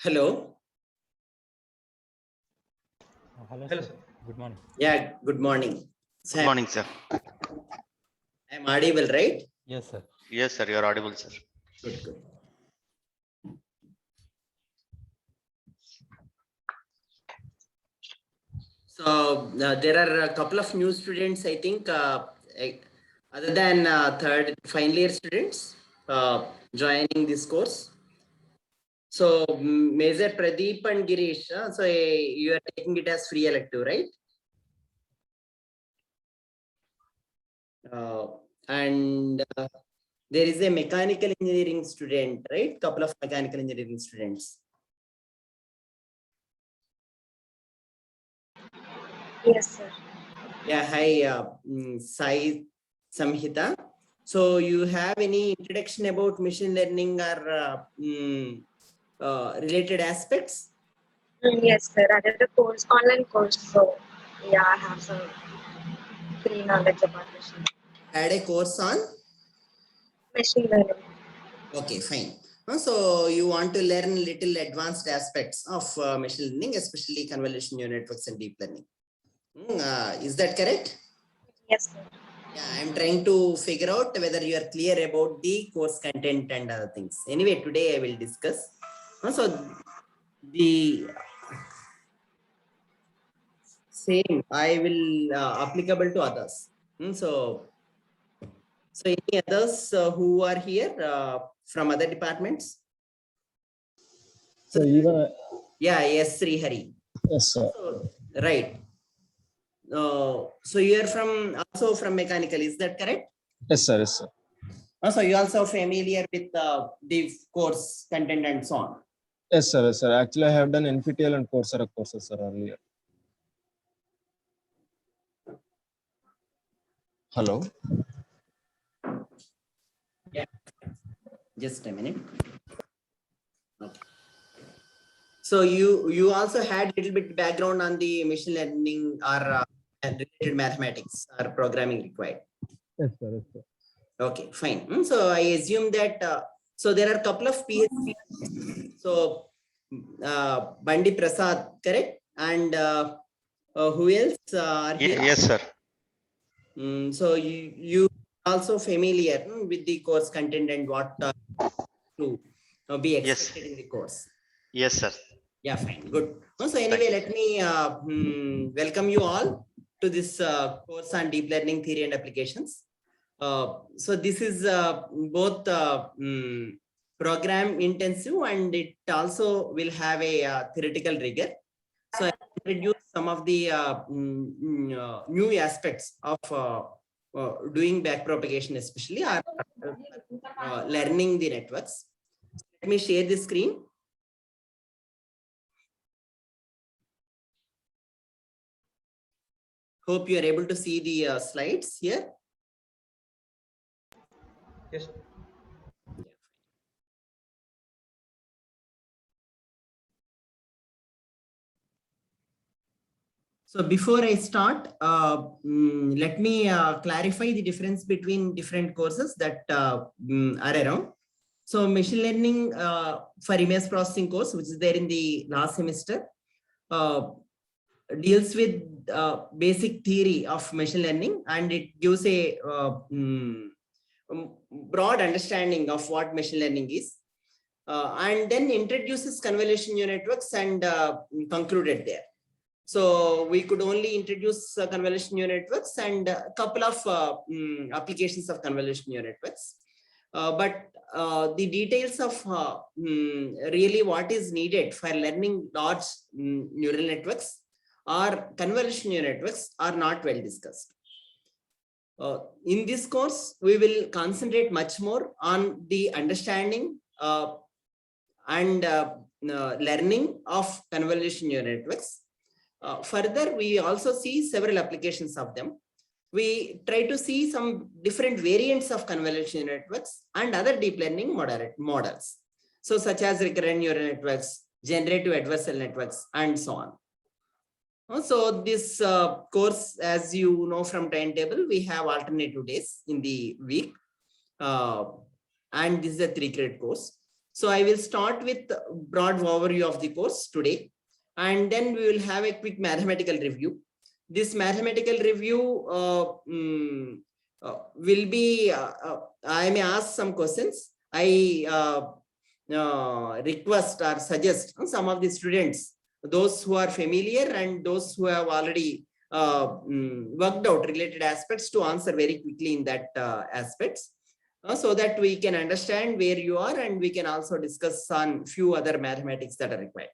Hello. Hello, Hello, sir. sir. Good morning. Yeah, good morning. Good morning, sir. I'm audible, right? Yes, sir. Yes, sir, you're audible, sir. Good, good. So there are a couple of new students, I think, other than third final year students joining this course. So Major Pradeep and Girish, so you are taking it as free elective, right? And there is a mechanical engineering student, right? Couple of mechanical engineering students. Yes, sir. Yeah, hi, Sai Samhita. So you have any introduction about machine learning or related aspects? Yes, sir. I did a course, online course. So, yeah, I have some knowledge about Had a course on? machine learning. Okay, fine. So you want to learn little advanced aspects of machine learning, especially convolution neural networks and deep learning. Is that correct? Yes, sir. Yeah, I'm trying to figure out whether you are clear about the course content and other things. Anyway, today I will discuss. So the same I will applicable to others. So any others who are here from other departments? So even Yeah, yes, Sri Hari. yes, sir. So, right. So you are from also from mechanical, is that correct? Yes, sir. Yes, sir. So you also familiar with the course content and so on. Yes, sir. Yes, sir. Actually, I have done NPTEL and Coursera courses, sir, earlier. Hello. Yeah. Just a minute. Okay. So you also had little bit background on the machine learning or related mathematics or programming required. Yes, sir. Yes, sir. Okay, fine. So I assume that so there are a couple of PhD. So Bandi Prasad, correct? And who else are here? Yes, sir. So you also familiar with the course content and what to be expected in the course. Yes, sir. Yeah, fine, good. So anyway, let me welcome you all to this course on deep learning theory and applications. So this is both program intensive and it also will have a theoretical rigor. So I introduce some of the new aspects of doing backpropagation, especially or learning the networks. Let me share the screen. Hope you are able to see the slides here. Yes. So before I start, let me clarify the difference between different courses that are around. So machine learning for image processing course, which is there in the last semester, deals with basic theory of machine learning, and it gives a broad understanding of what machine learning is, and then introduces convolution neural networks and concluded there. So we could only introduce convolution neural networks and a couple of applications of convolution neural networks. But the details of really what is needed for learning large neural networks or convolution neural networks are not well discussed. In this course, we will concentrate much more on the understanding and learning of convolution neural networks. Further, we also see several applications of them. We try to see some different variants of convolution networks and other deep learning models. So such as recurrent neural networks, generative adversarial networks, and so on. So this course, as you know from timetable, we have alternative days in the week. And this is a 3-credit course. So I will start with broad overview of the course today, and then we will have a quick mathematical review. This mathematical review will be, I may ask some questions. I request or suggest some of the students, those who are familiar and those who have already worked out related aspects, to answer very quickly in that aspects, so that we can understand where you are, and we can also discuss on few other mathematics that are required.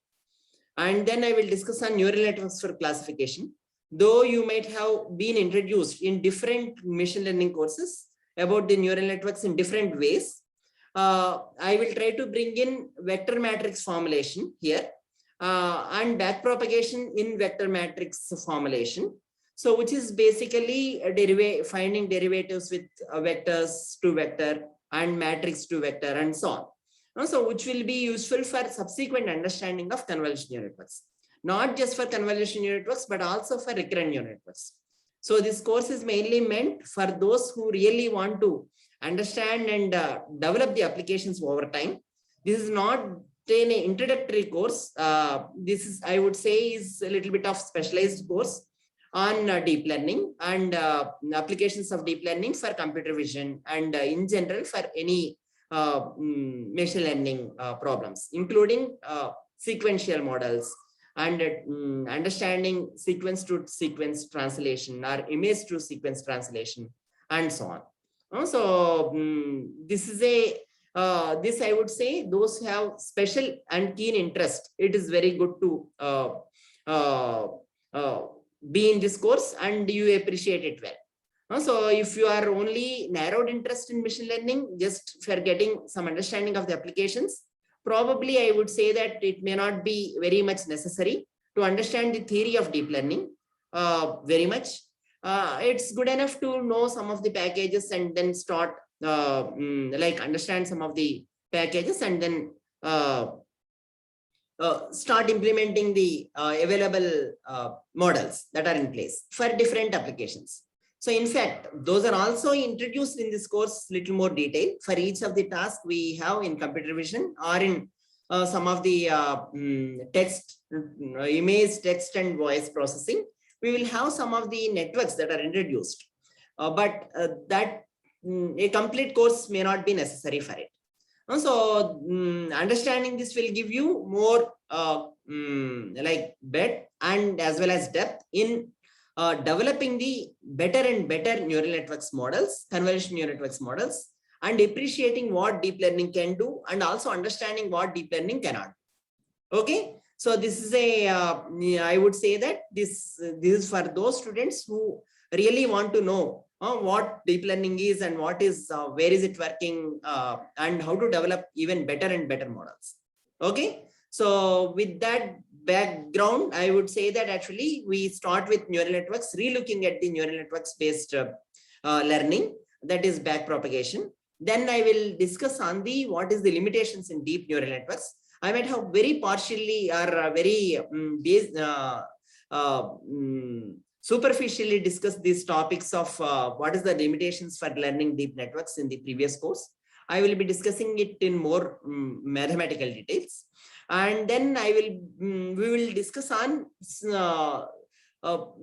And then I will discuss on neural networks for classification. Though you might have been introduced in different machine learning courses about the neural networks in different ways, I will try to bring in vector matrix formulation here and backpropagation in vector matrix formulation. So which is basically a finding derivatives with vectors to vector and matrix to vector and so on. So which will be useful for subsequent understanding of convolutional neural networks. Not just for convolutional neural networks, but also for recurrent neural networks. So this course is mainly meant for those who really want to understand and develop the applications over time. This is not an introductory course. This is, I would say, is a little bit of specialized course on deep learning and applications of deep learning for computer vision and in general for any machine learning problems, including sequential models and understanding sequence to sequence translation or image to sequence translation and so on. So this is a this, I would say, those who have special and keen interest, it is very good to be in this course and you appreciate it well. So if you are only narrowed interest in machine learning, just for getting some understanding of the applications, probably I would say that it may not be very much necessary to understand the theory of deep learning very much. It's good enough to know some of the packages and then start like understand some of the packages and then start implementing the available models that are in place for different applications. So in fact, those are also introduced in this course little more detail for each of the tasks we have in computer vision or in some of the text, image, text and voice processing. We will have some of the networks that are introduced, but that a complete course may not be necessary for it. So understanding this will give you more like breadth and as well as depth in developing the better and better neural networks models, convolutional neural networks models, and appreciating what deep learning can do and also understanding what deep learning cannot. Okay, so this is a I would say that this is for those students who really want to know what deep learning is and what is where is it working and how to develop even better and better models. Okay, so with that background, I would say that actually we start with neural networks, relooking at the neural networks based learning, that is backpropagation. Then I will discuss on the what is the limitations in deep neural networks. I might have very partially or very superficially discussed these topics of what is the limitations for learning deep networks in the previous course. I will be discussing it in more mathematical details. And then we will discuss on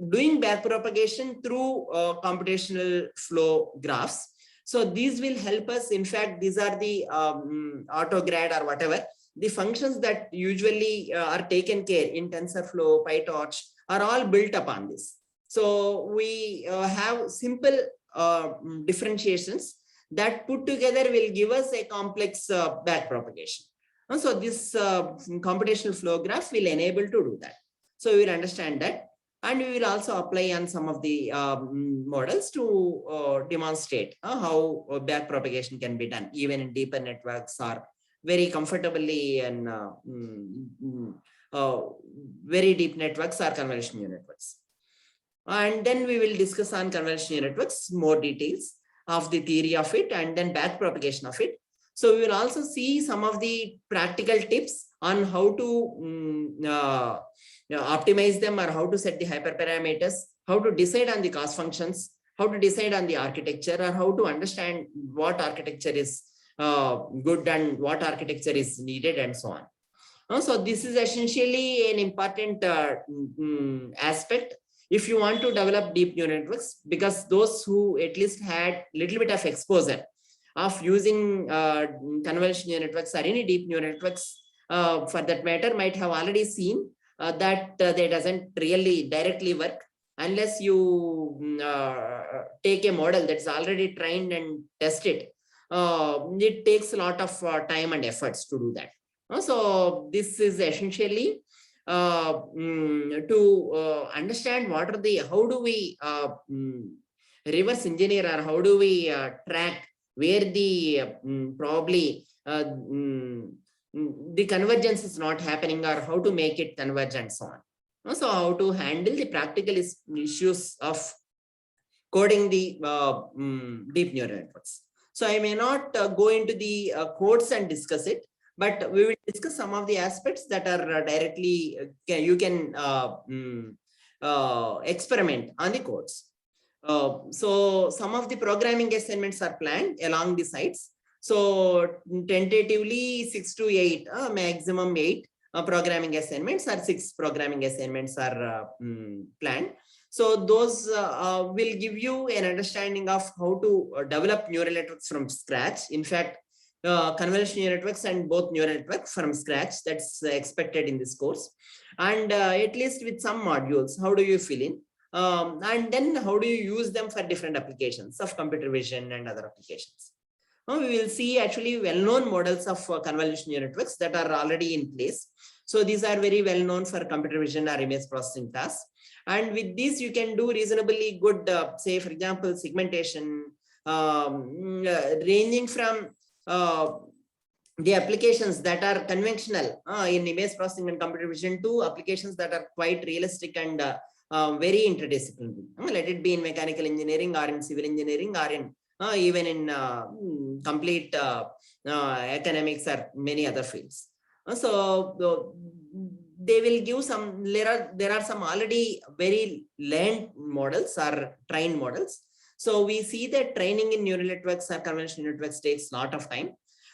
doing backpropagation through computational flow graphs. So these will help us. In fact, these are the AutoGrad or whatever, the functions that usually are taken care in TensorFlow, PyTorch are all built upon this. So we have simple differentiations that put together will give us a complex backpropagation. And so this computational flow graph will enable to do that. So we will understand that. And we will also apply on some of the models to demonstrate how backpropagation can be done, even in deeper networks or very comfortably and very deep networks or convolutional networks. And then we will discuss on convolutional networks, more details of the theory of it and then backpropagation of it. So we will also see some of the practical tips on how to optimize them or how to set the hyperparameters, how to decide on the cost functions, how to decide on the architecture, or how to understand what architecture is good and what architecture is needed and so on. So this is essentially an important aspect if you want to develop deep neural networks, because those who at least had little bit of exposure of using convolutional neural networks or any deep neural networks for that matter might have already seen that they doesn't really directly work unless you take a model that's already trained and tested. It takes a lot of time and efforts to do that. So this is essentially to understand what are the, how do we reverse engineer, or how do we track where the probably the convergence is not happening, or how to make it converge and so on. So how to handle the practical issues of coding the deep neural networks. So I may not go into the codes and discuss it, but we will discuss some of the aspects that are directly, you can experiment on the codes. So some of the programming assignments are planned along the sites. So tentatively 6 to 8, maximum 8 programming assignments, or 6 programming assignments are planned. So those will give you an understanding of how to develop neural networks from scratch. In fact, convolutional neural networks and both neural network from scratch, that's expected in this course. And at least with some modules, how do you fill in? And then how do you use them for different applications of computer vision and other applications? Now we will see actually well-known models of convolutional neural networks that are already in place. So these are very well known for computer vision or image processing tasks. And with this, you can do reasonably good, say, for example, segmentation, ranging from the applications that are conventional in image processing and computer vision to applications that are quite realistic and very interdisciplinary. Let it be in mechanical engineering or in civil engineering or in even in complete economics or many other fields. So they will give some, there are some already very learned models or trained models. So we see that training in neural networks or convolutional networks takes a lot of time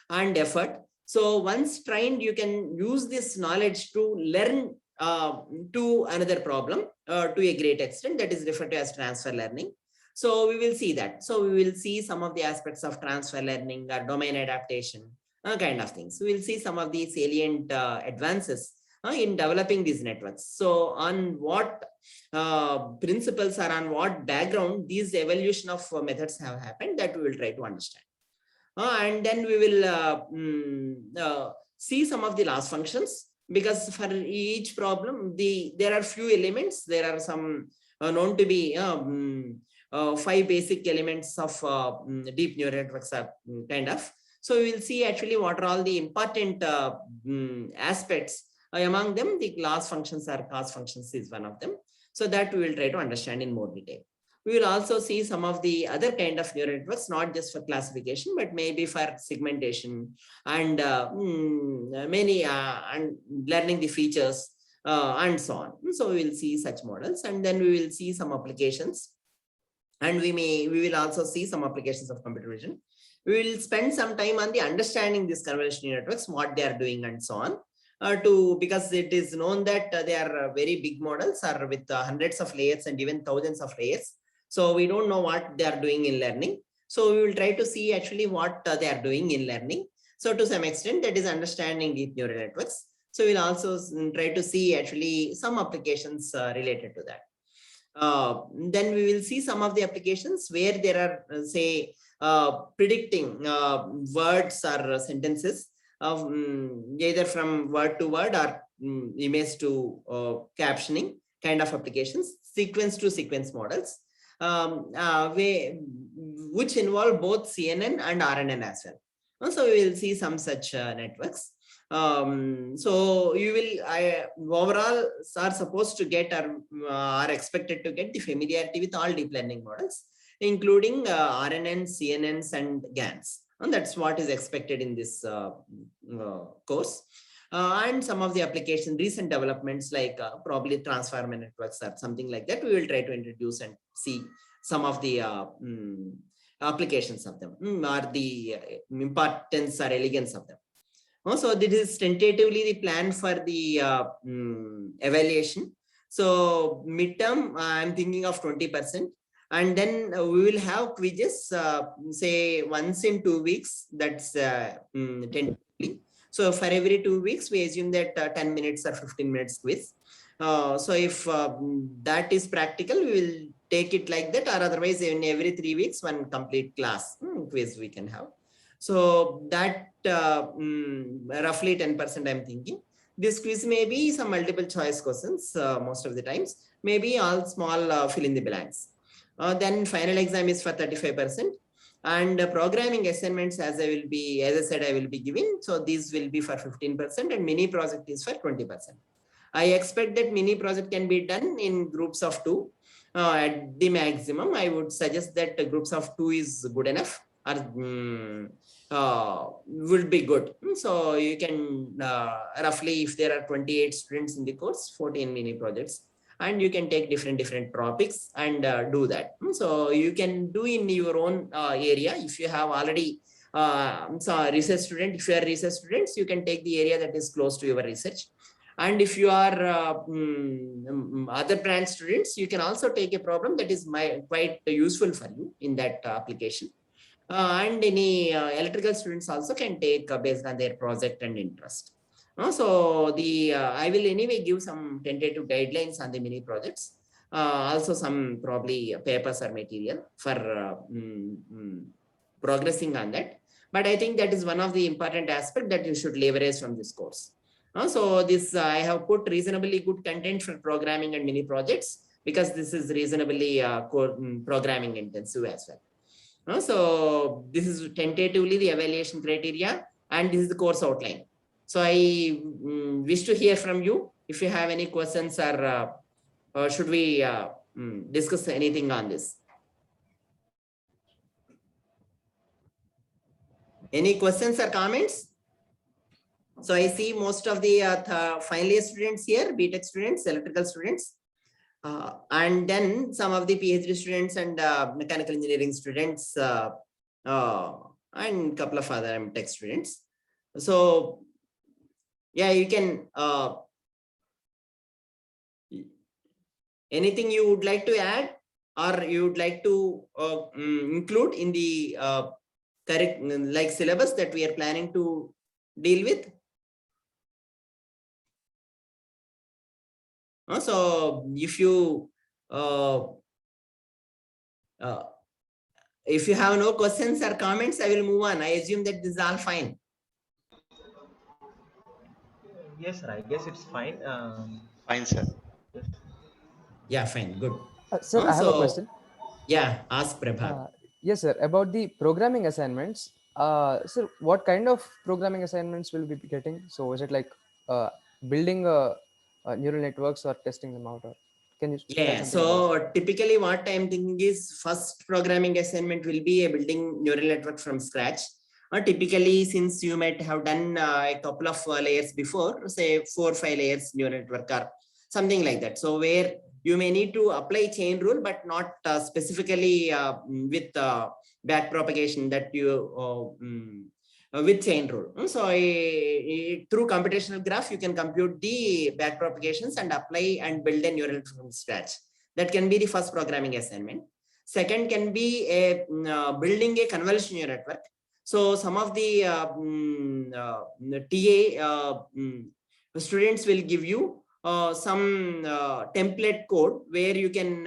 and effort. So once trained, you can use this knowledge to learn to another problem to a great extent, that is referred to as transfer learning. So we will see that. So we will see some of the aspects of transfer learning or domain adaptation, kind of things. We will see some of the salient advances in developing these networks. So on what principles or on what background these evolution of methods have happened, that we will try to understand. And then we will see some of the loss functions, because for each problem, there are few elements. There are some known to be 5 basic elements of deep neural networks are kind of. So we will see actually what are all the important aspects. Among them, the loss functions or cost functions is one of them. So that we will try to understand in more detail. We will also see some of the other kind of neural networks, not just for classification, but maybe for segmentation and many and learning the features and so on. So we will see such models, and then we will see some applications. And we will also see some applications of computer vision. We will spend some time on the understanding these convolutional networks, what they are doing and so on. Because it is known that they are very big models, or with hundreds of layers and even thousands of layers. So we don't know what they are doing in learning. So we will try to see actually what they are doing in learning. So to some extent, that is understanding deep neural networks. So we'll also try to see actually some applications related to that. Then we will see some of the applications where there are, say, predicting words or sentences of either from word to word or image to captioning kind of applications, sequence to sequence models, which involve both CNN and RNN as well. So we will see some such networks. So you will overall are supposed to get or are expected to get the familiarity with all deep learning models, including RNNs, CNNs, and GANs. And that's what is expected in this course. And some of the application, recent developments like probably transformer networks or something like that, we will try to introduce and see some of the applications of them, or the importance or elegance of them. So this is tentatively the plan for the evaluation. So midterm, I'm thinking of 20%. And then we will have quizzes, say once in 2 weeks. That's tentatively. So for every 2 weeks, we assume that 10 minutes or 15 minutes quiz. So if that is practical, we will take it like that, or otherwise in every 3 weeks, one complete class quiz we can have. So that roughly 10% I'm thinking. This quiz may be some multiple choice questions most of the times, maybe all small fill in the blanks. Then final exam is for 35%. And programming assignments, as I said, I will be giving. So these will be for 15% and mini project is for 20%. I expect that mini project can be done in groups of 2 at the maximum. I would suggest that groups of 2 is good enough, or would be good. So you can roughly, if there are 28 students in the course, 14 mini projects, and you can take different topics and do that. So you can do in your own area. If you have already research student, if you are research students, you can take the area that is close to your research. And if you are other branch students, you can also take a problem that is quite useful for you in that application. And any electrical students also can take based on their project and interest. So I will anyway give some tentative guidelines on the mini projects. Also some probably papers or material for progressing on that. But I think that is one of the important aspects that you should leverage from this course. So this I have put reasonably good content for programming and mini projects, because this is reasonably programming intensive as well. So this is tentatively the evaluation criteria, and this is the course outline. So I wish to hear from you if you have any questions, or should we discuss anything on this? Any questions or comments? So I see most of the final year students here, BTech students, electrical students, and then some of the PhD students and mechanical engineering students, and a couple of other MTech students. So yeah, you can, anything you would like to add or you would like to include in the correct like syllabus that we are planning to deal with? So if you have no questions or comments, I will move on. I assume that this is all fine. Yes, sir. I guess it's fine. Fine, sir. Yes. Yeah, fine, good. Sir, I have a question. Yeah, ask Prabha. Yes, sir. About the programming assignments. Sir, what kind of programming assignments will we be getting? So is it like building neural networks or testing them out? Or can you? Yeah, so typically what I'm thinking is first programming assignment will be a building neural network from scratch. Typically, since you might have done a couple of layers before, say 4 or 5 layers neural network or something like that. So where you may need to apply chain rule, but not specifically with back propagation that you with chain rule. So through computational graph, you can compute the back propagations and apply and build a neural network from scratch. That can be the first programming assignment. Second can be a building a convolutional neural network. So some of the TA students will give you some template code where you can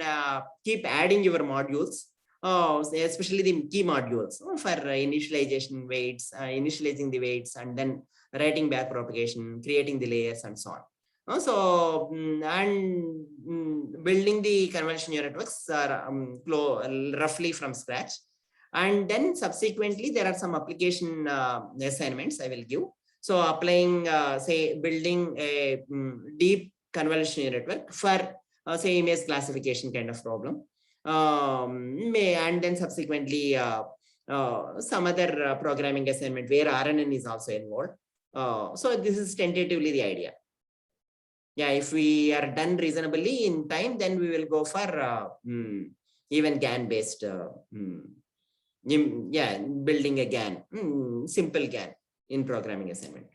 keep adding your modules, especially the key modules for initialization weights, initializing the weights, and then writing back propagation, creating the layers, and so on. So and building the convolutional neural networks roughly from scratch. And then subsequently, there are some application assignments I will give. So applying, say, building a deep convolutional network for, say, image classification kind of problem. And then subsequently, some other programming assignment where RNN is also involved. So this is tentatively the idea. Yeah, if we are done reasonably in time, then we will go for even GAN-based Yeah, building a GAN, simple GAN in programming assignment.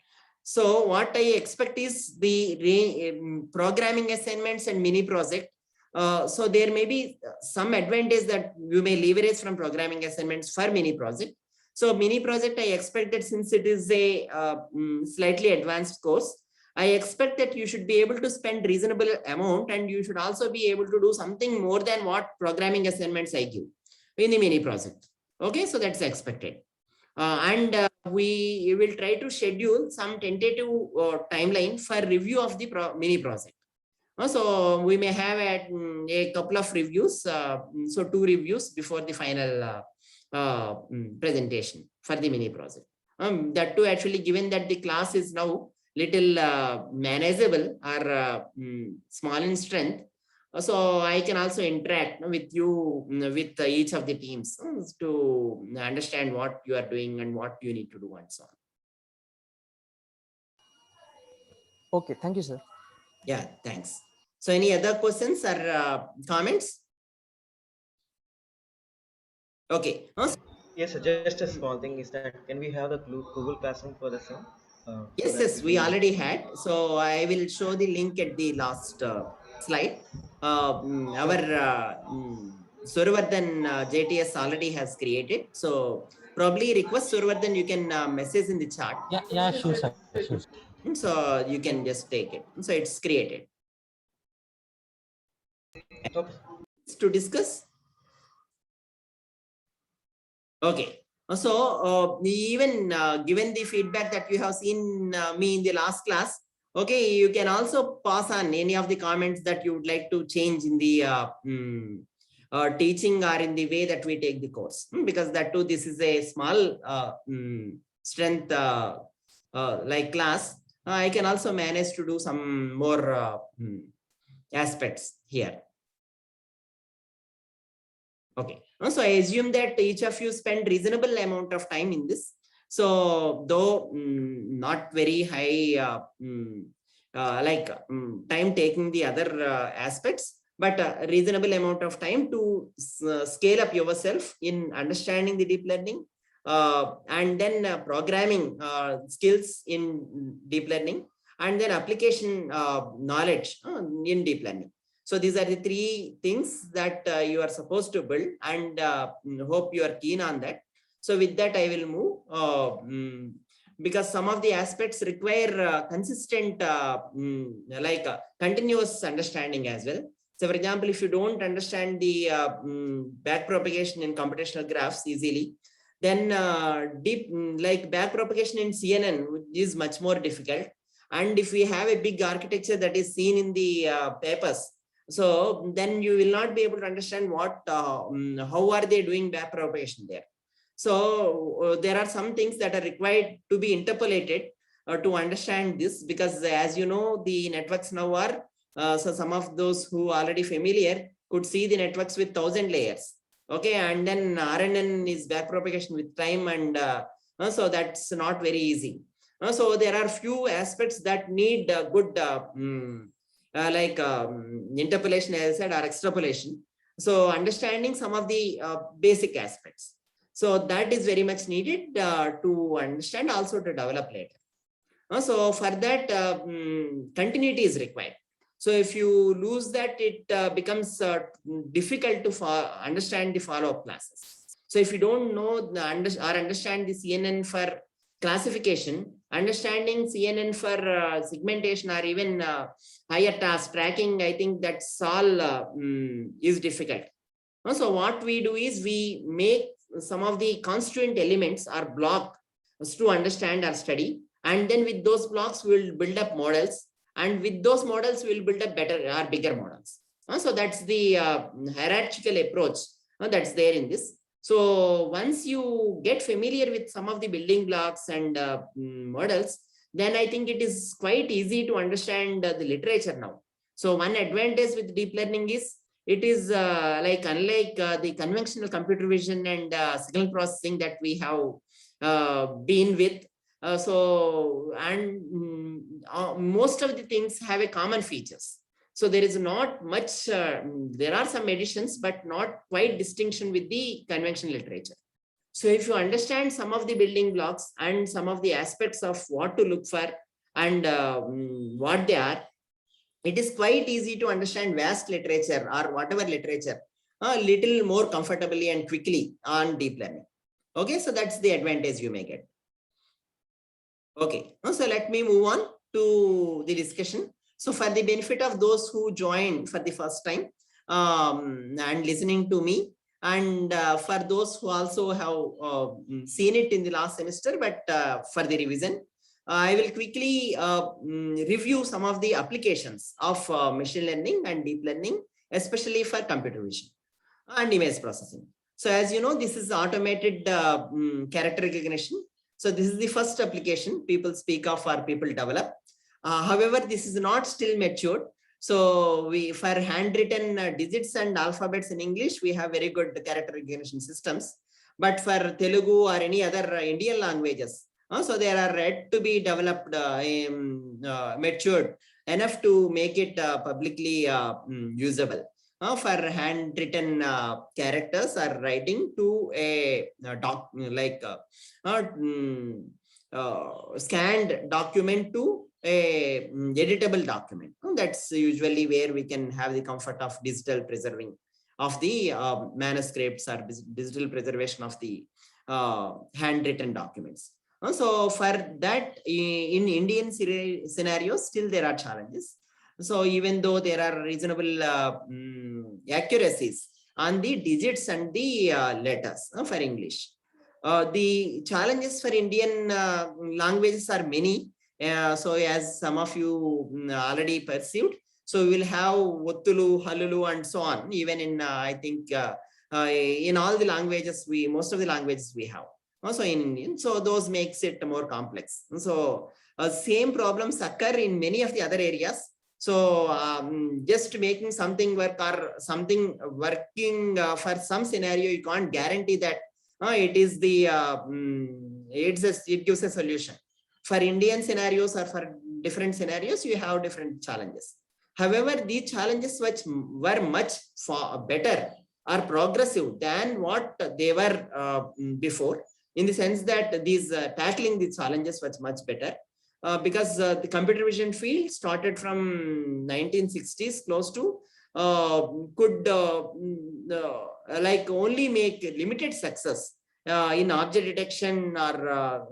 So what I expect is the programming assignments and mini project. So there may be some advantage that you may leverage from programming assignments for mini project. So mini project, I expect that since it is a slightly advanced course, I expect that you should be able to spend reasonable amount, and you should also be able to do something more than what programming assignments I give in the mini project. Okay, so that's expected. And we will try to schedule some tentative timeline for review of the mini project. So we may have a couple of reviews, so 2 reviews before the final presentation for the mini project. That too, actually, given that the class is now little manageable or small in strength, so I can also interact with you, with each of the teams to understand what you are doing and what you need to do and so on. Okay, thank you, sir. Yeah, thanks. So any other questions or comments? Okay. Yes, sir. Just a small thing is that can we have the Google Classroom for the same? Yes, yes, we already had. So I will show the link at the last slide. Our Survardhan JTS already has created. So probably request Survardhan, you can message in the chat. Yeah, sure, sir. Sure. So you can just take it. So it's created. Okay. To discuss. Okay. So even given the feedback that you have seen me in the last class, okay, you can also pass on any of the comments that you would like to change in the teaching or in the way that we take the course, because that too, this is a small strength like class. I can also manage to do some more aspects here. Okay, so I assume that each of you spend reasonable amount of time in this. So though not very high time taking the other aspects, but a reasonable amount of time to scale up yourself in understanding the deep learning and then programming skills in deep learning, and then application knowledge in deep learning. So these are the 3 things that you are supposed to build, and hope you are keen on that. So with that, I will move because some of the aspects require consistent, continuous understanding as well. So for example, if you don't understand the backpropagation in computational graphs easily, then backpropagation in CNN is much more difficult. And if we have a big architecture that is seen in the papers, so then you will not be able to understand what, how are they doing backpropagation there. So there are some things that are required to be interpolated to understand this, because as you know, the networks now are, so some of those who are already familiar could see the networks with 1000 layers. Okay, and then RNN is backpropagation with time, and so that's not very easy. So there are few aspects that need good interpolation, as I said, or extrapolation. So understanding some of the basic aspects. So that is very much needed to understand, also to develop later. So for that, continuity is required. So if you lose that, it becomes difficult to understand the follow-up classes. So if you don't know or understand the CNN for classification, understanding CNN for segmentation or even higher task tracking, I think that's all is difficult. So what we do is we make some of the constituent elements or blocks to understand our study, and then with those blocks we will build up models, and with those models we will build up better or bigger models. So that's the hierarchical approach that's there in this. So once you get familiar with some of the building blocks and models, then I think it is quite easy to understand the literature now. So one advantage with deep learning is it is unlike the conventional computer vision and signal processing that we have been with. Most of the things have a common features. So there is not much, there are some additions, but not quite distinction with the conventional literature. So if you understand some of the building blocks and some of the aspects of what to look for and what they are, it is quite easy to understand vast literature or whatever literature a little more comfortably and quickly on deep learning. Okay, so that's the advantage you may get. Okay, so let me move on to the discussion. So for the benefit of those who joined for the first time and listening to me, and for those who also have seen it in the last semester, but for the revision, I will quickly review some of the applications of machine learning and deep learning, especially for computer vision and image processing. So as you know, this is automated character recognition. So this is the first application people speak of or people develop. However, this is not still matured. So we, for handwritten digits and alphabets in English, we have very good character recognition systems. But for Telugu or any other Indian languages, so they are yet to be developed, matured enough to make it publicly usable. For handwritten characters or writing to a doc, like scanned document to a editable document. That's usually where we can have the comfort of digital preserving of the manuscripts or digital preservation of the handwritten documents. So for that, in Indian scenarios, still there are challenges. So even though there are reasonable accuracies on the digits and the letters for English, the challenges for Indian languages are many. So as some of you already perceived, so we will have Ottulu, Halulu, and so on. Even in I think in all the languages, most of the languages we have. Also in Indian, so those makes it more complex. So same problems occur in many of the other areas. So just making something work or something working for some scenario, you can't guarantee that it is the it gives a solution. For Indian scenarios or for different scenarios, you have different challenges. However, these challenges which were much better or progressive than what they were before, in the sense that these tackling the challenges was much better. Because the computer vision field started from 1960s, close to could like only make limited success in object detection or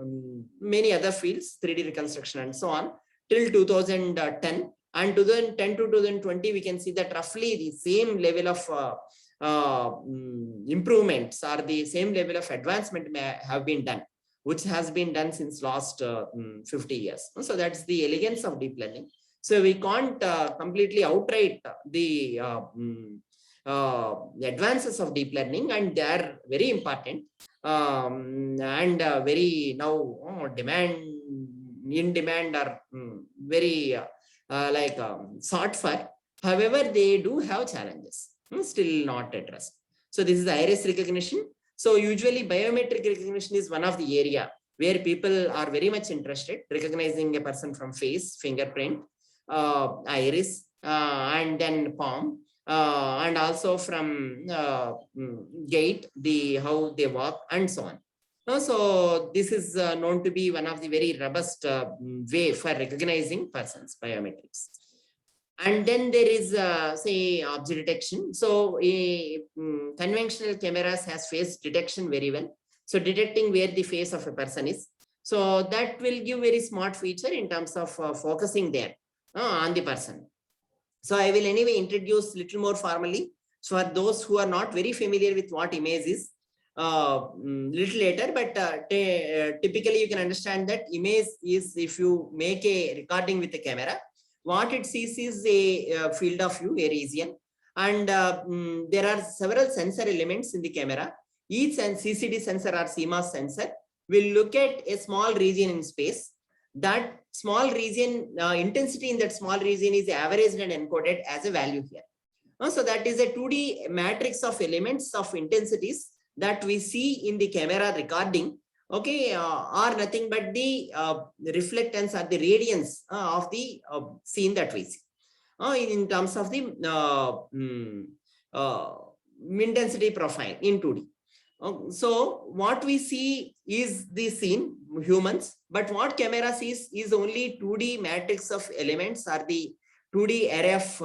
many other fields, 3D reconstruction and so on, till 2010. And 2010 to 2020, we can see that roughly the same level of improvements or the same level of advancement may have been done, which has been done since last 50 years. So that's the elegance of deep learning. So we can't completely outright the advances of deep learning, and they are very important and very now in demand or very sought for. However, they do have challenges, still not addressed. So this is iris recognition. So usually biometric recognition is one of the area where people are very much interested, recognizing a person from face, fingerprint, iris, and then palm, and also from gait, how they walk, and so on. So this is known to be one of the very robust way for recognizing persons, biometrics. And then there is say object detection. So conventional cameras has face detection very well. So detecting where the face of a person is. So that will give very smart feature in terms of focusing there on the person. So I will anyway introduce little more formally. So for those who are not very familiar with what image is, little later, but typically you can understand that image is if you make a recording with a camera, what it sees is a field of view, a region, and there are several sensor elements in the camera. Each CCD sensor or CMOS sensor will look at a small region in space. That small region, intensity in that small region is averaged and encoded as a value here. So that is a 2D matrix of elements of intensities that we see in the camera recording, okay, are nothing but the reflectance or the radiance of the scene that we see in terms of the intensity profile in 2D. So what we see is the scene, humans, but what camera sees is only 2D matrix of elements or the 2D array of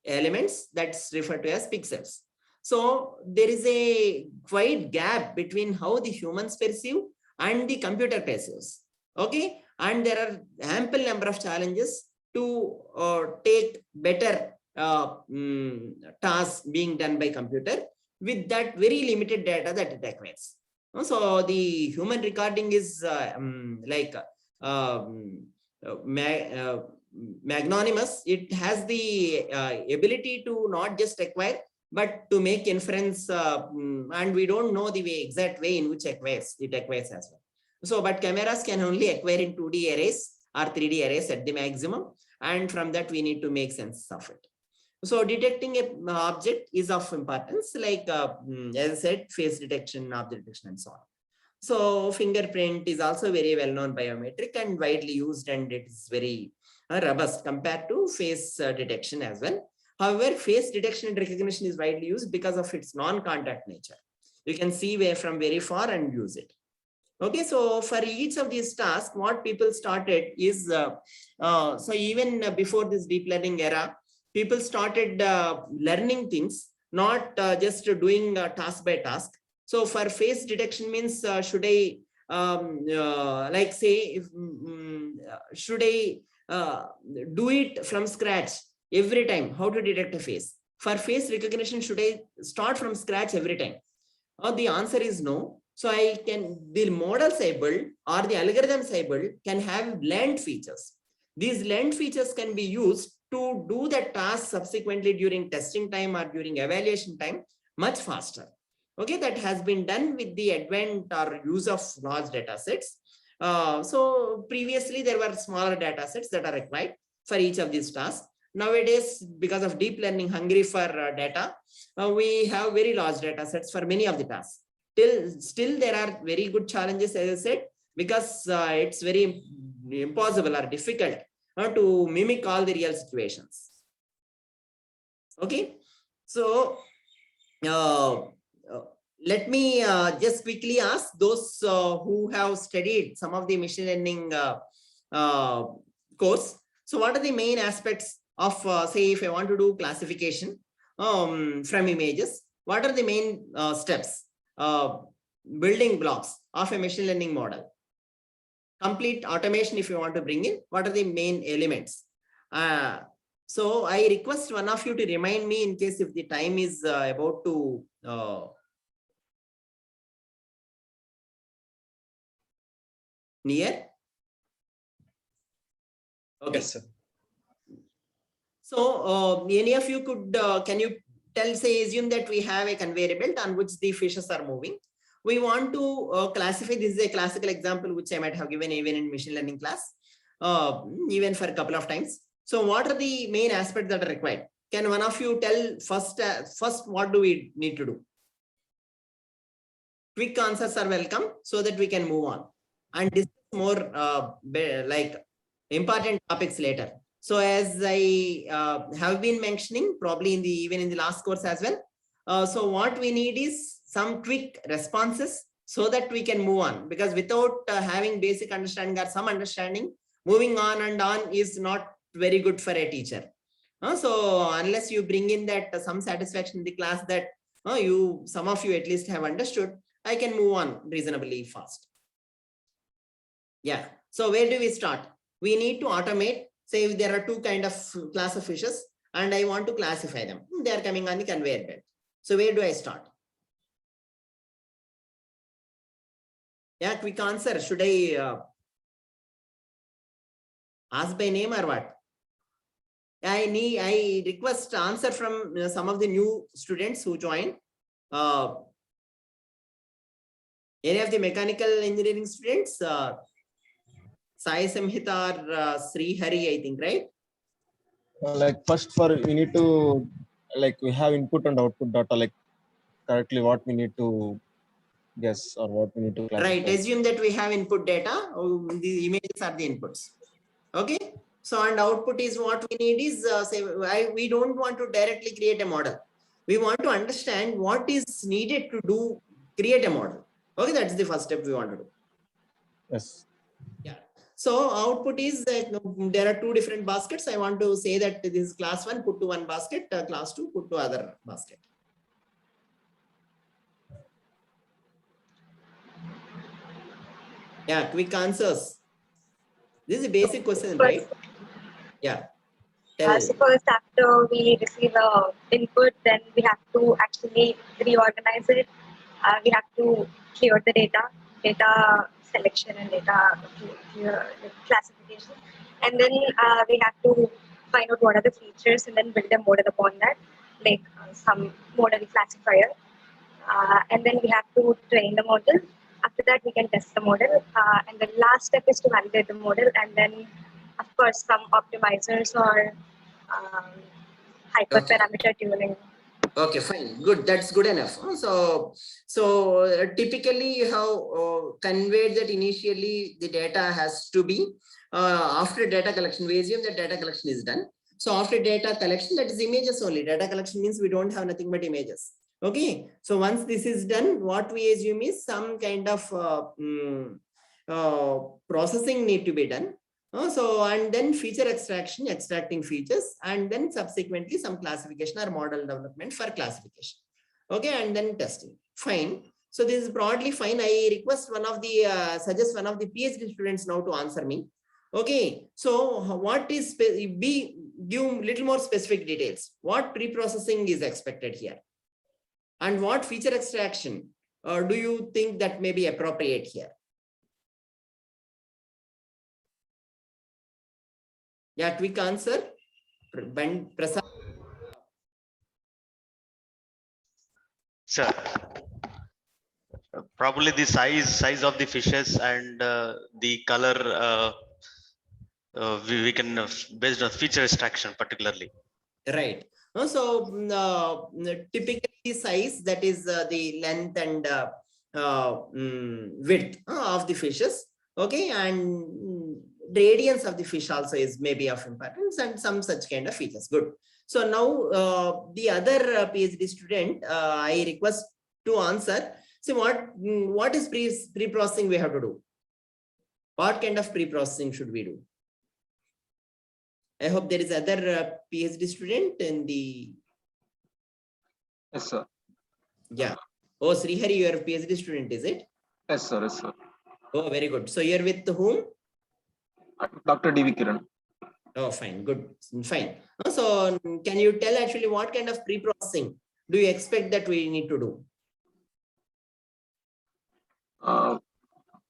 elements that's referred to as pixels. So there is a wide gap between how the humans perceive and the computer perceives. Okay, and there are ample number of challenges to take better tasks being done by computer with that very limited data that it acquires. So the human recording is magnanimous. It has the ability to not just acquire, but to make inference, and we don't know the exact way in which it acquires as well. So, but cameras can only acquire in 2D arrays or 3D arrays at the maximum, and from that we need to make sense of it. So detecting an object is of importance, like as I said, face detection, object detection, and so on. So fingerprint is also very well-known biometric and widely used, and it is very robust compared to face detection as well. However, face detection and recognition is widely used because of its non-contact nature. You can see from very far and use it. Okay, so for each of these tasks, what people started is, so even before this deep learning era, people started learning things, not just doing task by task. So for face detection means, should I, like say, if, should I do it from scratch every time? How to detect a face? For face recognition, should I start from scratch every time? The answer is no. So the models I build or the algorithms I build can have learned features. These learned features can be used to do the task subsequently during testing time or during evaluation time much faster. Okay, that has been done with the advent or use of large data sets. So previously there were smaller data sets that are required for each of these tasks. Nowadays, because of deep learning hungry for data, we have very large data sets for many of the tasks. Still there are very good challenges, as I said, because it's very impossible or difficult to mimic all the real situations. Okay, so let me just quickly ask those who have studied some of the machine learning course. So what are the main aspects of, say, if I want to do classification from images, what are the main steps, building blocks of a machine learning model? Complete automation, if you want to bring in, what are the main elements? So I request one of you to remind me in case if the time is about to near. Okay. Yes, sir. So any of you could, can you assume that we have a conveyor belt on which the fishes are moving. We want to classify, this is a classical example which I might have given even in machine learning class, even for a couple of times. So what are the main aspects that are required? Can one of you tell first what do we need to do? Quick answers are welcome so that we can move on and discuss more like important topics later. So as I have been mentioning, probably even in the last course as well. So what we need is some quick responses so that we can move on, because without having basic understanding or some understanding, moving on and on is not very good for a teacher. So unless you bring in that some satisfaction in the class that some of you at least have understood, I can move on reasonably fast. Yeah. So where do we start? We need to automate. Say if there are two kind of class of fishes and I want to classify them. They are coming on the conveyor belt. So where do I start? Yeah, quick answer. Should I ask by name or what? I request answer from some of the new students who joined. Any of the mechanical engineering students? Sai Samhita or Sri Hari, I think, right? Like first we need to, like, we have input and output data, like correctly what we need to guess or what we need to classify. Right. Assume that we have input data. The images are the inputs. Okay. So and output is what we need is say we don't want to directly create a model. we want to understand what is needed to do, create a model. Okay, that's the first step we want to do. Yes. Yeah. So output is that there are two different baskets. I want to say that this is class 1, put to one basket, class 2, put to other basket. Yeah, quick answers. This is a basic question, right? Yeah. Tell. So first, after we receive the input, then we have to actually reorganize it. We have to clear the data selection and data classification, and then we have to find out what are the features and then build a model upon that, like some model classifier, and then we have to train the model. After that, we can test the model, and the last step is to validate the model, and then, of course, some optimizers or hyperparameter tuning. Okay, fine, good. That's good enough. So typically you have conveyed that initially the data has to be after data collection. We assume that data collection is done. So after data collection, that is images only. Data collection means we don't have nothing but images. Okay. So once this is done, what we assume is some kind of processing need to be done. So, and then feature extraction, extracting features, and then subsequently some classification or model development for classification. Okay, and then testing. Fine. So this is broadly fine. I request one of the, suggest one of the PhD students now to answer me. Okay, so what is, give little more specific details. What pre-processing is expected here? And what feature extraction do you think that may be appropriate here? Yeah, quick answer. Prasad. Sir, probably the size of the fishes and the color we can based on feature extraction particularly. Right. So typically size, that is the length and width of the fishes. Okay, and radiance of the fish also is maybe of importance, and some such kind of features. Good. So now the other PhD student, I request to answer. See what is pre-processing we have to do? What kind of pre-processing should we do? I hope there is other PhD student in the. Yes, sir. Yeah. Oh, Srihari, you are a PhD student, is it? Yes, sir. Yes, sir. Oh, very good. So you're with whom? Dr. D.V. Kiran. Oh, fine. Good. Fine. So can you tell actually what kind of pre-processing do you expect that we need to do?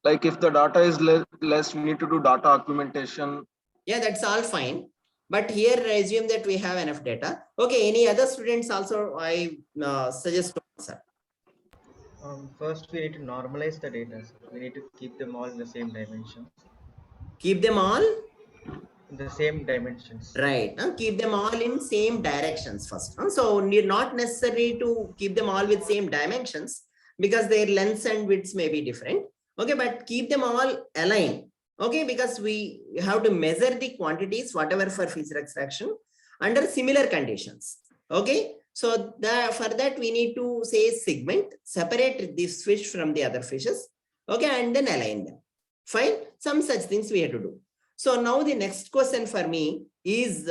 Like if the data is less, we need to do data augmentation. Yeah, that's all fine. But here I assume that we have enough data. Okay, any other students also I suggest to answer. First, we need to normalize the data. So we need to keep them all in the same dimensions. Keep them all? In the same dimensions. Right. Keep them all in same directions first. So not necessary to keep them all with same dimensions because their lengths and widths may be different. Okay, but keep them all aligned. Okay, because we have to measure the quantities, whatever for feature extraction under similar conditions. Okay, so for that we need to say segment, separate this fish from the other fishes. Okay, and then align them. Fine, some such things we have to do. So now the next question for me is,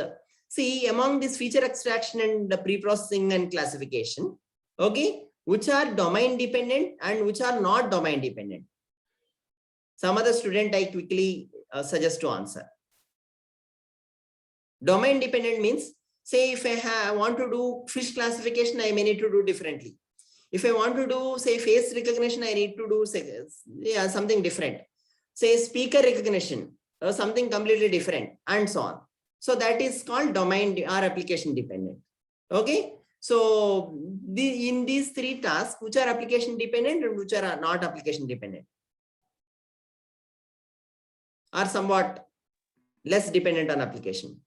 see, among this feature extraction and the pre-processing and classification, okay, which are domain dependent and which are not domain dependent? Some other student I quickly suggest to answer. Domain dependent means, say if I want to do fish classification, I may need to do differently. If I want to do, say, face recognition, I need to do something different. Say speaker recognition, or something completely different, and so on. So that is called domain or application dependent. Okay. So in these three tasks, which are application dependent and which are not application dependent? Are somewhat less dependent on application.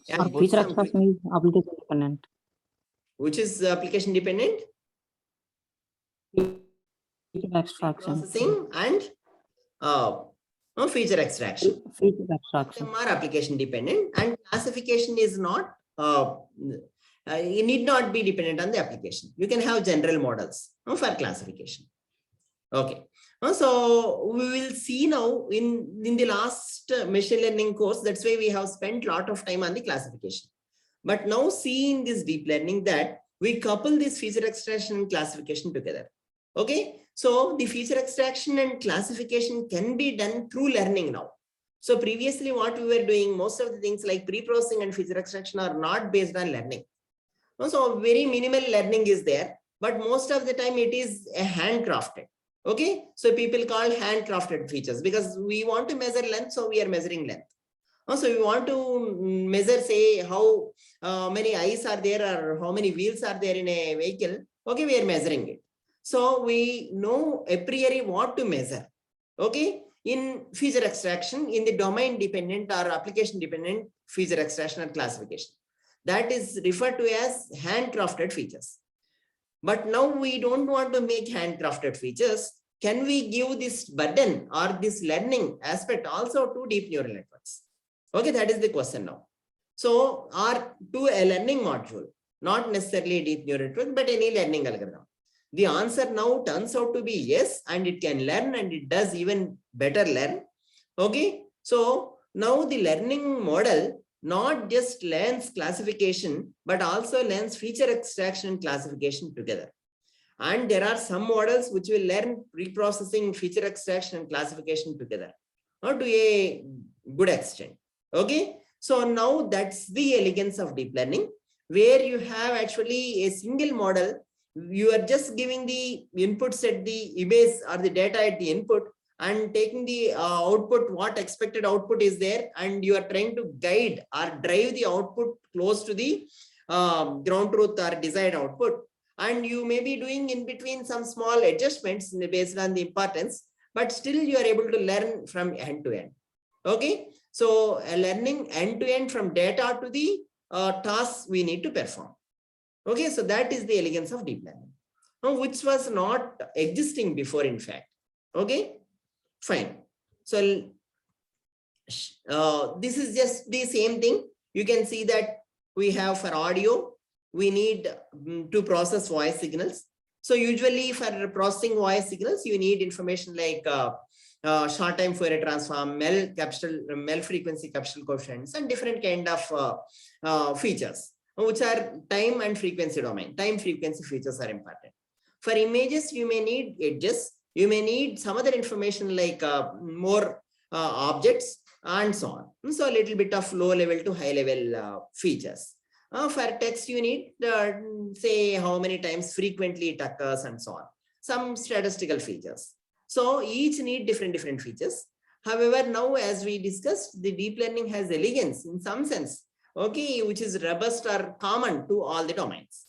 Yeah, Feature extraction is application dependent. Which is application dependent? Feature extraction. Processing and feature extraction. Feature extraction. Some are application dependent, and classification is not it need not be dependent on the application. You can have general models for classification. Okay. So we will see now in the last machine learning course, that's why we have spent a lot of time on the classification. But now see in this deep learning that we couple this feature extraction and classification together. Okay. So the feature extraction and classification can be done through learning now. So previously what we were doing, most of the things like pre-processing and feature extraction are not based on learning. So very minimal learning is there, but most of the time it is a handcrafted. Okay, so people call handcrafted features because we want to measure length, so we are measuring length. Also, we want to measure, say, how many eyes are there or how many wheels are there in a vehicle. Okay, we are measuring it. So we know a priori what to measure. Okay, in feature extraction, in the domain dependent or application dependent feature extraction and classification, that is referred to as handcrafted features. But now we don't want to make handcrafted features. Can we give this burden or this learning aspect also to deep neural networks? Okay, that is the question now. So, or to a learning module, not necessarily a deep neural network, but any learning algorithm. The answer now turns out to be yes, and it can learn and it does even better learn. Okay, so now the learning model not just learns classification, but also learns feature extraction and classification together. And there are some models which will learn pre-processing, feature extraction and classification together, or to a good extent. Okay, so now that's the elegance of deep learning, where you have actually a single model. You are just giving the inputs at the image or the data at the input, and taking the output, what expected output is there, and you are trying to guide or drive the output close to the ground truth or desired output. And you may be doing in between some small adjustments based on the importance, but still you are able to learn from end to end. Okay, so learning end to end from data to the tasks we need to perform. Okay, so that is the elegance of deep learning, which was not existing before, in fact. Okay. Fine. So this is just the same thing. You can see that we have for audio, we need to process voice signals. So usually for processing voice signals, you need information like short time Fourier transform, MEL frequency capsule coefficients, and different kind of features, which are time and frequency domain. Time frequency features are important. For images, you may need edges. You may need some other information like more objects and so on. So a little bit of low level to high level features. For text, you need say how many times frequently it occurs and so on. Some statistical features. So each need different features. However, now as we discussed, the deep learning has elegance in some sense, okay, which is robust or common to all the domains.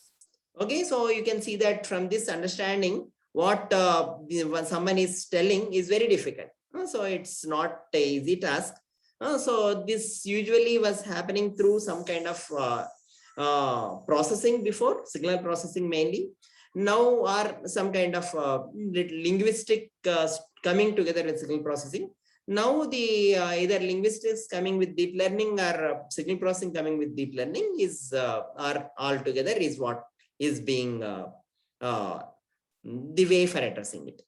Okay, so you can see that from this understanding, what someone is telling is very difficult. So it's not an easy task. So this usually was happening through some kind of processing before, signal processing mainly. Now are some kind of linguistic coming together with signal processing. Now the either linguistics coming with deep learning or signal processing coming with deep learning is are all together is what is being the way for addressing it.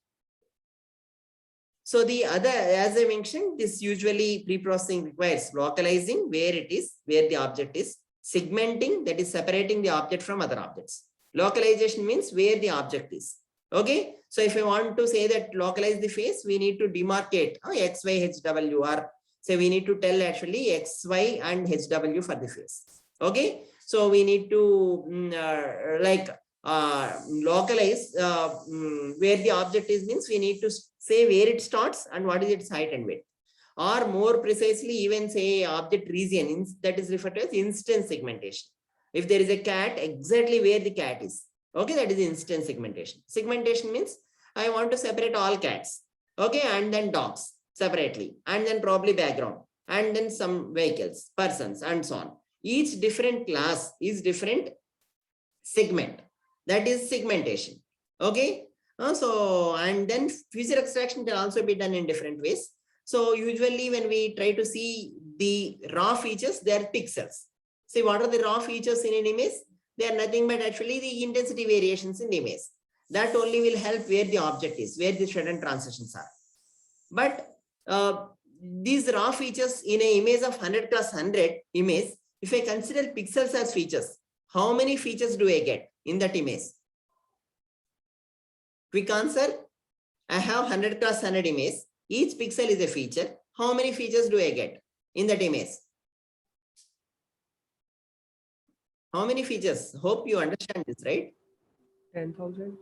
So the other, as I mentioned, this usually pre-processing requires localizing where it is, where the object is, segmenting, that is separating the object from other objects. Localization means where the object is. Okay, so if I want to say that localize the face, we need to demarcate X, Y, HW, or say we need to tell actually X, Y, and HW for the face. Okay, so we need to localize where the object is, means we need to say where it starts and what is its height and width, or more precisely even say object region, that is referred to as instance segmentation. If there is a cat, exactly where the cat is, okay, that is instance segmentation. Segmentation means I want to separate all cats, okay, and then dogs separately, and then probably background, and then some vehicles, persons, and so on. Each different class is different segment. That is segmentation. Okay. So, and then feature extraction can also be done in different ways. So usually when we try to see the raw features, they are pixels. See, what are the raw features in an image? They are nothing but actually the intensity variations in the image. That only will help where the object is, where the sudden transitions are. But these raw features in an image of 100 × 100 image, if I consider pixels as features, how many features do I get in that image? Quick answer, I have 100 × 100 image. Each pixel is a feature. How many features do I get in that image? How many features? Hope you understand this, right? 10,000.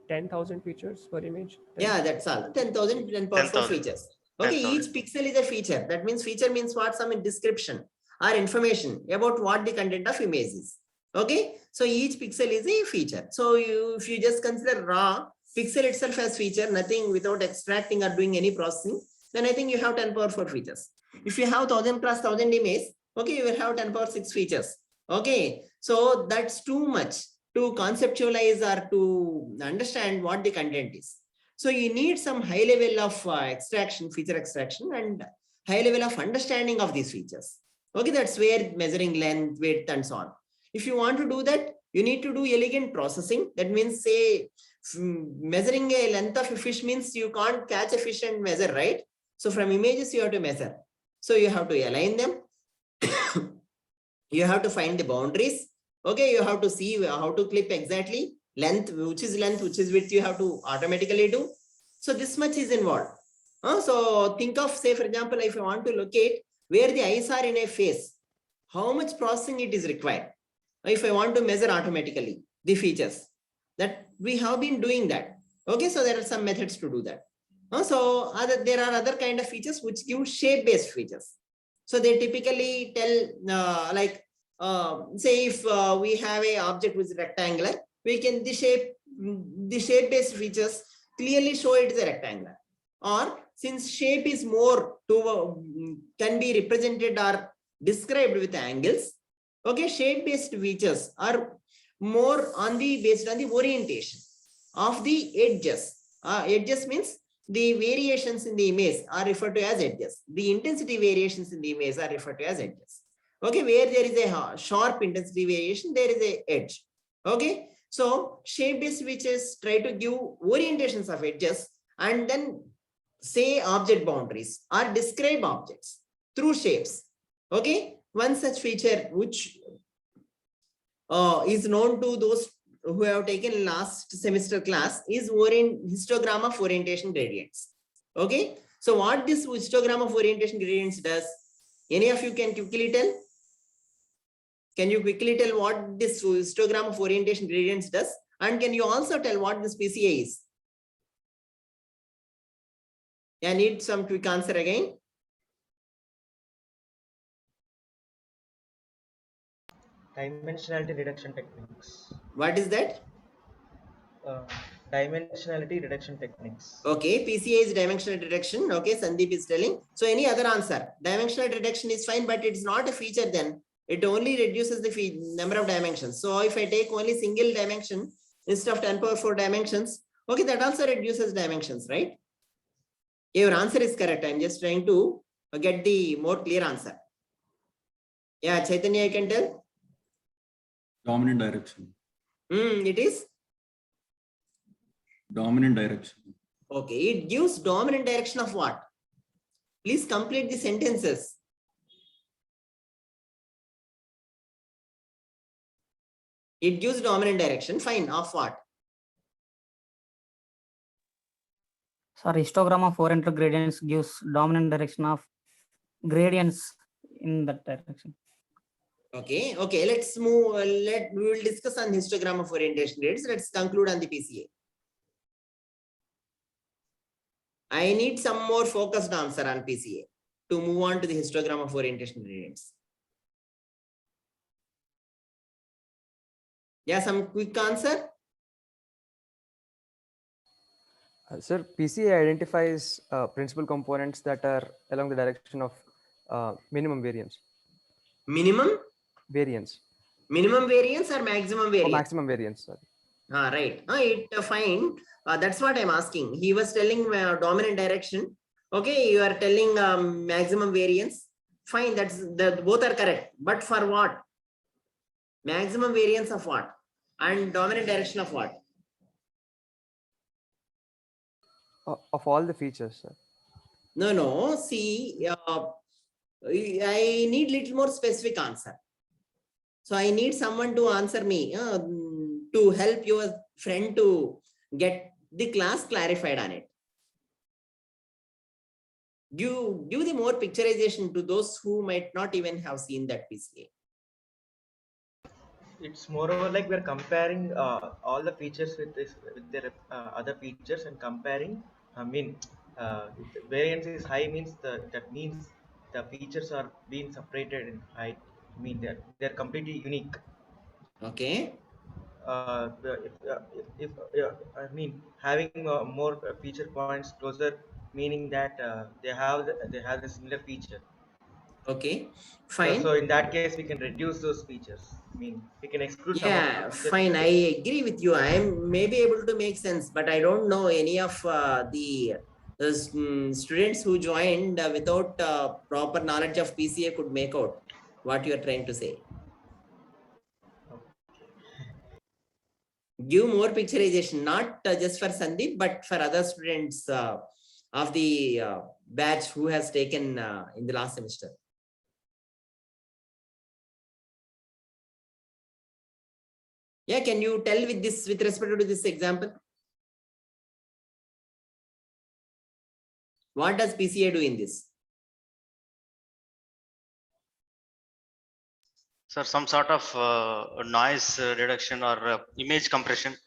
10,000 features per image. Yeah, that's all. 10,000 10 power 4 features. Okay, 10,000. each pixel is a feature. That means feature means what? Some description or information about what the content of image is. Okay, so each pixel is a feature. So if you just consider raw pixel itself as feature, nothing without extracting or doing any processing, then I think you have 10 power 4 features. If you have 1,000 × 1,000 image, okay, you will have 10 power 6 features. Okay, so that's too much to conceptualize or to understand what the content is. So you need some high level of extraction, feature extraction, and high level of understanding of these features. Okay, that's where measuring length, width, and so on. If you want to do that, you need to do elegant processing. That means, say, measuring a length of a fish means you can't catch a fish and measure, right? So from images, you have to measure. So you have to align them. You have to find the boundaries. Okay, you have to see how to clip exactly length, which is width, you have to automatically do. So this much is involved. So think of, say, for example, if I want to locate where the eyes are in a face, how much processing it is required. If I want to measure automatically the features, that we have been doing that. Okay, so there are some methods to do that. So there are other kind of features which give shape-based features. So they typically tell say if we have a object which is rectangular, we can the shape-based features clearly show it is a rectangular. Or since shape is more to can be represented or described with angles, okay, shape-based features are more based on the orientation of the edges. Edges means the variations in the image are referred to as edges. The intensity variations in the image are referred to as edges. Okay, where there is a sharp intensity variation, there is a edge. Okay, so shape-based features try to give orientations of edges and then say object boundaries or describe objects through shapes. Okay, one such feature which is known to those who have taken last semester class is histogram of orientation gradients. Okay, so what this histogram of orientation gradients does, any of you can quickly tell? Can you quickly tell what this histogram of orientation gradients does? And can you also tell what this PCA is? I need some quick answer again. Dimensionality reduction techniques. What is that? Dimensionality reduction techniques. Okay, PCA is dimensional reduction. Okay, Sandeep is telling. So any other answer? Dimensional reduction is fine, but it's not a feature then. It only reduces the number of dimensions. So if I take only single dimension instead of 10 power 4 dimensions, okay, that also reduces dimensions, right? Your answer is correct. I'm just trying to get the more clear answer. Yeah, Chaitanya, I can tell. Dominant direction. It is? Dominant direction. Okay, it gives dominant direction of what? Please complete the sentences. It gives dominant direction, fine, of what? Sorry, histogram of oriented gradients gives dominant direction of gradients in that direction. Okay, let's move. We will discuss on histogram of orientation gradients. Let's conclude on the PCA. I need some more focused answer on PCA to move on to the histogram of orientation gradients. Yeah, some quick answer. Sir, PCA identifies principal components that are along the direction of minimum variance. Minimum variance. Minimum variance or maximum variance? Oh, maximum variance. Sorry. Right. Fine. That's what I'm asking. He was telling dominant direction. Okay, you are telling maximum variance. Fine. Both are correct. But for what? Maximum variance of what? And dominant direction of what? Of all the features, sir. No. See, I need little more specific answer. So I need someone to answer me to help your friend to get the class clarified on it. Give the more picturization to those who might not even have seen that PCA. It's moreover like we're comparing all the features with their other features and comparing. I mean, if the variance is high means that means the features are being separated in height. I mean they're completely unique. Okay. If I mean having more feature points closer, meaning that they have the similar feature. Okay. So, Fine. so in that case, we can reduce those features. I mean, we can exclude some of Yeah, the features. fine. I agree with you. I am maybe able to make sense, but I don't know any of the students who joined without proper knowledge of PCA could make out what you are trying to say. Give more picturization, not just for Sandeep, but for other students of the batch who has taken in the last semester. Yeah, can you tell with this, with respect to this example? What does PCA do in this? Sir, some sort of noise reduction or image compression.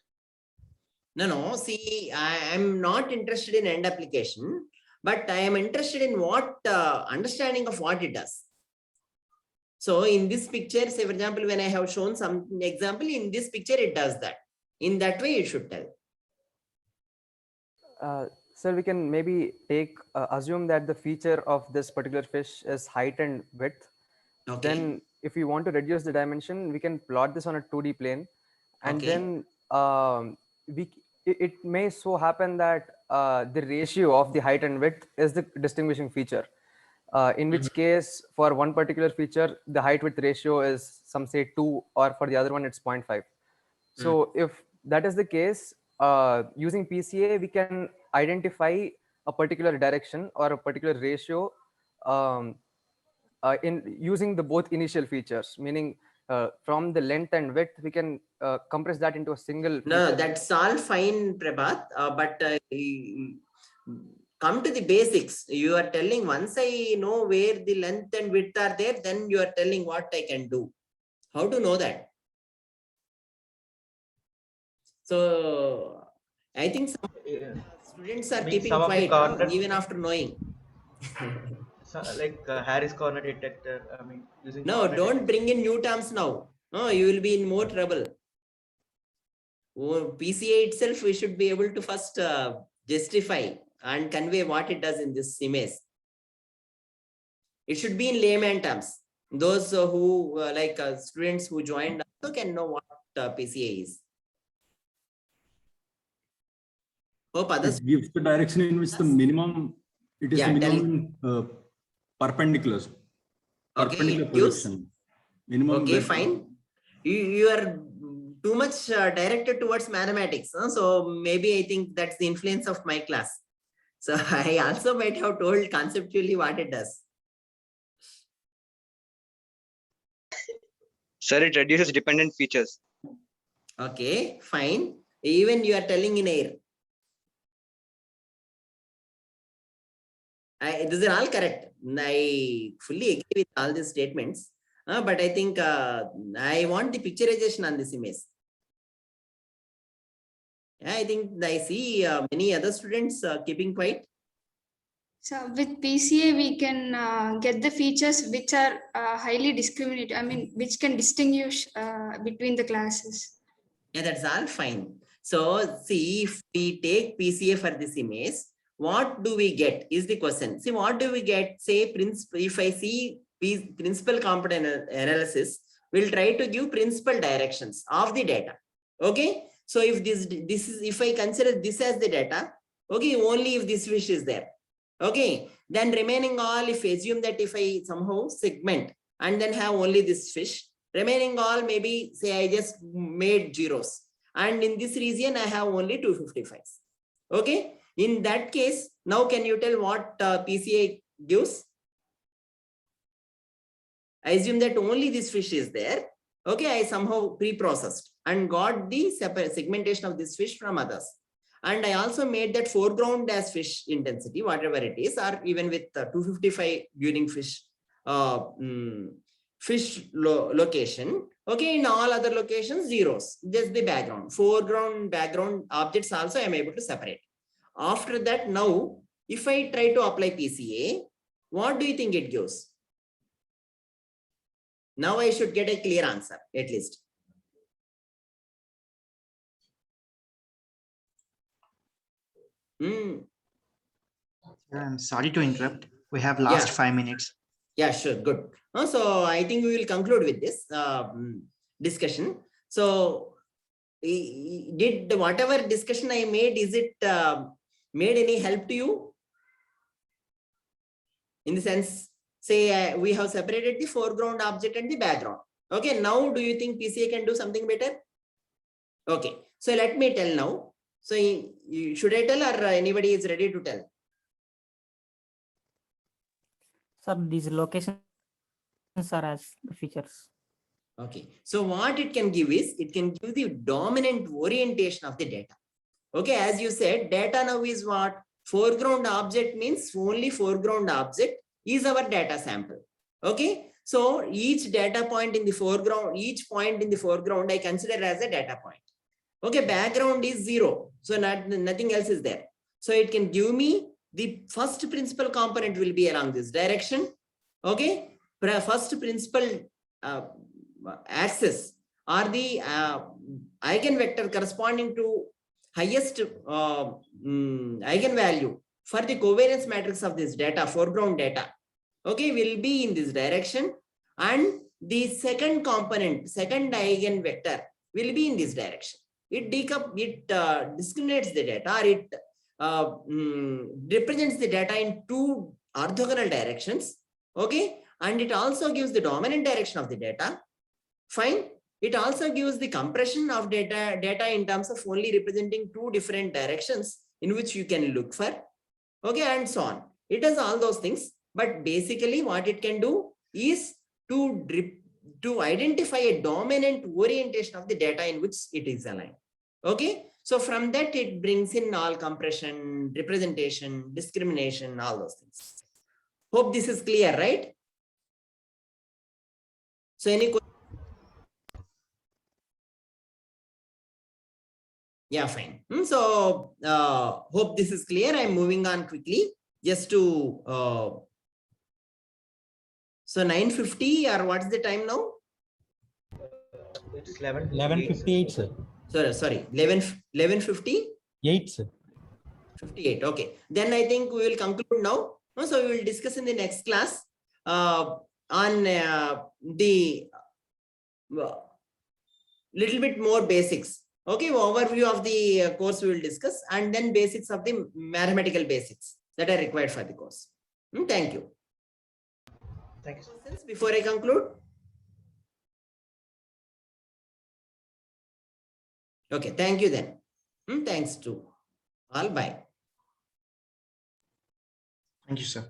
No. See, I am not interested in end application, but I am interested in what understanding of what it does. So in this picture, say for example, when I have shown some example in this picture, it does that. In that way, it should tell. So we can maybe take assume that the feature of this particular fish is height and width. Okay. Then if we want to reduce the dimension, we can plot this on a 2D plane, and Okay. then it may so happen that the ratio of the height and width is the distinguishing feature. In which case, for one particular feature, the height width ratio is some say 2, or for the other one, it's 0.5. So if that is the case, using PCA, we can identify a particular direction or a particular ratio in using the both initial features, meaning from the length and width, we can compress that into a single No, feature. that's all fine, Prabhat. But come to the basics. You are telling once I know where the length and width are there, then you are telling what I can do. How to know that? So I think some students are keeping quiet even after knowing. So, like Harris corner detector. I mean, using no, don't bring in new terms now. No, you will be in more trouble. PCA itself, we should be able to first justify and convey what it does in this image. It should be in layman terms. Those who like students who joined also can know what PCA is. Hope others. It gives the direction in which the minimum, it is the minimum perpendiculars. Perpendicular projection. Minimum. Okay, fine. You are too much directed towards mathematics. So maybe I think that's the influence of my class. So I also might have told conceptually what it does. Sir, it reduces dependent features. Okay, fine. Even you are telling in air. These are all correct. I fully agree with all these statements. But I think I want the picturization on this image. Yeah, I think I see many other students keeping quiet. So with PCA, we can get the features which are highly discriminated. I mean, which can distinguish between the classes. Yeah, that's all fine. So see, if we take PCA for this image, what do we get is the question. See, what do we get? Say, if I see principal component analysis, we'll try to give principal directions of the data. Okay. So if this is, if I consider this as the data, okay, only if this fish is there. Okay. Then remaining all, if I assume that if I somehow segment and then have only this fish, Remaining all maybe say I just made zeros. And in this region, I have only 255s. Okay. In that case, now can you tell what PCA gives? I assume that only this fish is there. Okay, I somehow pre-processed and got the separate segmentation of this fish from others. And I also made that foreground as fish intensity, whatever it is, or even with 255 during fish location. Okay, in all other locations, zeros, just the background. Foreground, background objects also I am able to separate. After that, now, if I try to apply PCA, what do you think it gives? Now I should get a clear answer, at least. I'm sorry to interrupt. We have last 5 minutes. Yeah, sure. Good. So I think we will conclude with this discussion. So did whatever discussion I made, is it made any help to you? In the sense, say we have separated the foreground object and the background. Okay, now do you think PCA can do something better? Okay, so let me tell now. So should I tell, or anybody is ready to tell? Sir, these locations are as the features. Okay, so what it can give is, it can give the dominant orientation of the data. Okay, as you said, data now is what? Foreground object means only foreground object is our data sample. Okay, so each data point in the foreground, each point in the foreground I consider as a data point. Okay, background is 0, so nothing else is there. So it can give me the first principal component will be along this direction. Okay, first principal axis or the eigenvector corresponding to highest eigenvalue for the covariance matrix of this data, foreground data. Okay, will be in this direction, and the second component, second eigenvector will be in this direction. It discriminates the data, or it represents the data in two orthogonal directions. Okay, and it also gives the dominant direction of the data. Fine. It also gives the compression of data in terms of only representing two different directions in which you can look for. Okay, and so on. It does all those things, but basically what it can do is to identify a dominant orientation of the data in which it is aligned. Okay, so from that it brings in all compression, representation, discrimination, all those things. Hope this is clear, right? So any questions? Yeah, fine. So hope this is clear. I'm moving on quickly just to so 9:50, or what's the time now? It's 11:58. 11:58, sir. Sorry, 11:58, sir. 58. Okay, then I think we will conclude now. So we will discuss in the next class on the little bit more basics. Okay, overview of the course we will discuss, and then basics of the mathematical basics that are required for the course. Thank you. Thank you. Before I conclude? Okay, thank you then. Thanks to all. Bye. Thank you, sir.